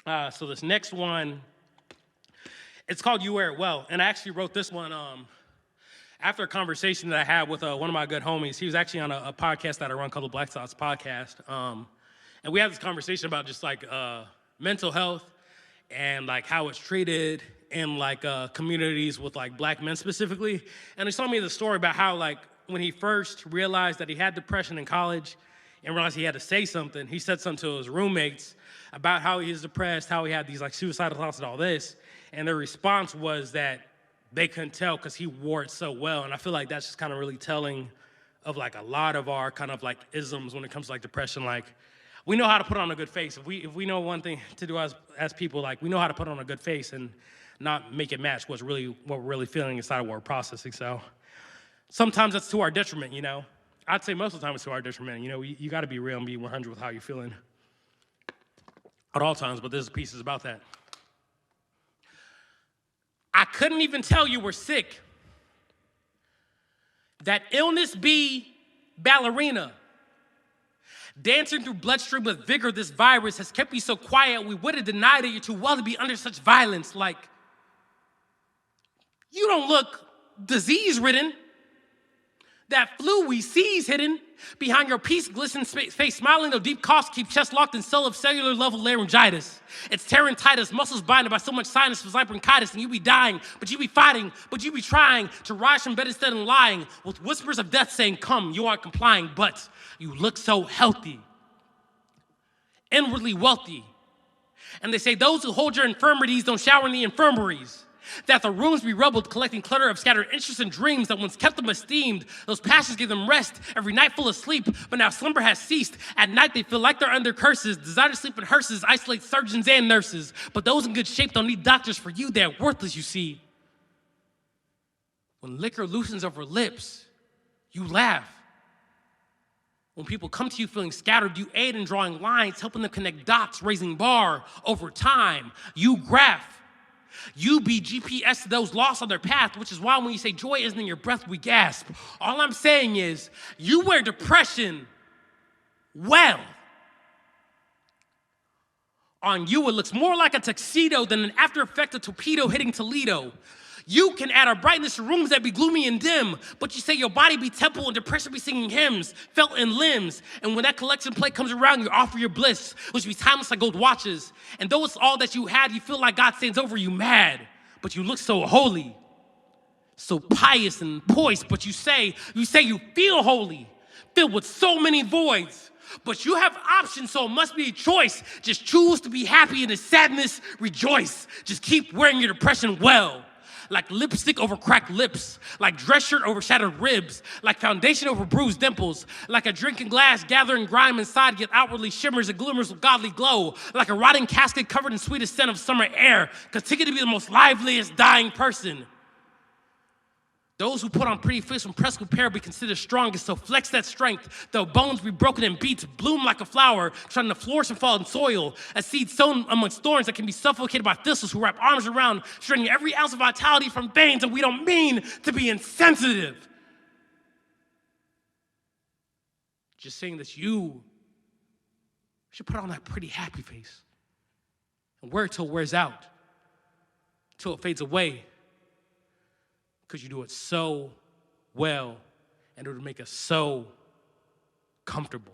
So this next one, it's called You Wear It Well. And I actually wrote this one after a conversation that I had with one of my good homies. He was actually on a podcast that I run called the Black Thoughts Podcast. And we had this conversation about just like mental health and like how it's treated in like communities with like black men specifically. And he told me the story about how like when he first realized that he had depression in college and realized he had to say something, he said something to his roommates about how he was depressed, how he had these like suicidal thoughts and all this. And their response was that they couldn't tell because he wore it so well. And I feel like that's just kind of really telling of like a lot of our kind of like isms when it comes to like depression. Like we know how to put on a good face. If we know one thing to do as people, like we know how to put on a good face and not make it match what we're really feeling inside what we're processing. So sometimes that's to our detriment, you know. I'd say most of the time it's to our detriment. You know, you got to be real and be 100 with how you're feeling at all times, but this piece is about that. I couldn't even tell you were sick. That illness be ballerina. Dancing through bloodstream with vigor, this virus has kept you so quiet, we would have denied it. You're too well to be under such violence. Like, you don't look disease-ridden. That flu we see's hidden behind your peace, glistening face, smiling, though deep coughs keep chest locked in cell of cellular level laryngitis. It's tearing titus, muscles binded by so much sinus for bronchitis, and you be dying, but you be fighting, but you be trying to rise from bed instead of lying, with whispers of death saying, come, you aren't complying, but you look so healthy, inwardly wealthy. And they say those who hold your infirmities don't shower in the infirmaries. That the rooms be rubbled, collecting clutter of scattered interests and dreams that once kept them esteemed. Those passions gave them rest, every night full of sleep, but now slumber has ceased. At night they feel like they're under curses. Desire to sleep in hearses, isolate surgeons and nurses. But those in good shape don't need doctors. For you, they're worthless, you see. When liquor loosens over lips, you laugh. When people come to you feeling scattered, you aid in drawing lines, helping them connect dots, raising bar over time. You graph. You be GPS to those lost on their path, which is why when you say joy isn't in your breath, we gasp. All I'm saying is, you wear depression well. On you, it looks more like a tuxedo than an after effect of torpedo hitting Toledo. You can add a brightness to rooms that be gloomy and dim, but you say your body be temple and depression be singing hymns, felt in limbs. And when that collection plate comes around, you offer your bliss, which be timeless like gold watches. And though it's all that you had, you feel like God stands over you mad, but you look so holy, so pious and poised, but you say you feel holy, filled with so many voids. But you have options, so it must be a choice. Just choose to be happy in the sadness, rejoice. Just keep wearing your depression well. Like lipstick over cracked lips, like dress shirt over shattered ribs, like foundation over bruised dimples, like a drinking glass gathering grime inside yet outwardly shimmers and glimmers with godly glow, like a rotting casket covered in sweetest scent of summer air, continue to be the most liveliest dying person. Those who put on pretty face when pressed with pair be considered strongest, so flex that strength. Though bones be broken and beat, bloom like a flower, trying to flourish and fall in soil. A seed sown amongst thorns that can be suffocated by thistles who wrap arms around, straining every ounce of vitality from veins, and we don't mean to be insensitive. Just saying that you should put on that pretty happy face and wear it till it wears out, till it fades away. Because you do it so well, and it would make us so comfortable.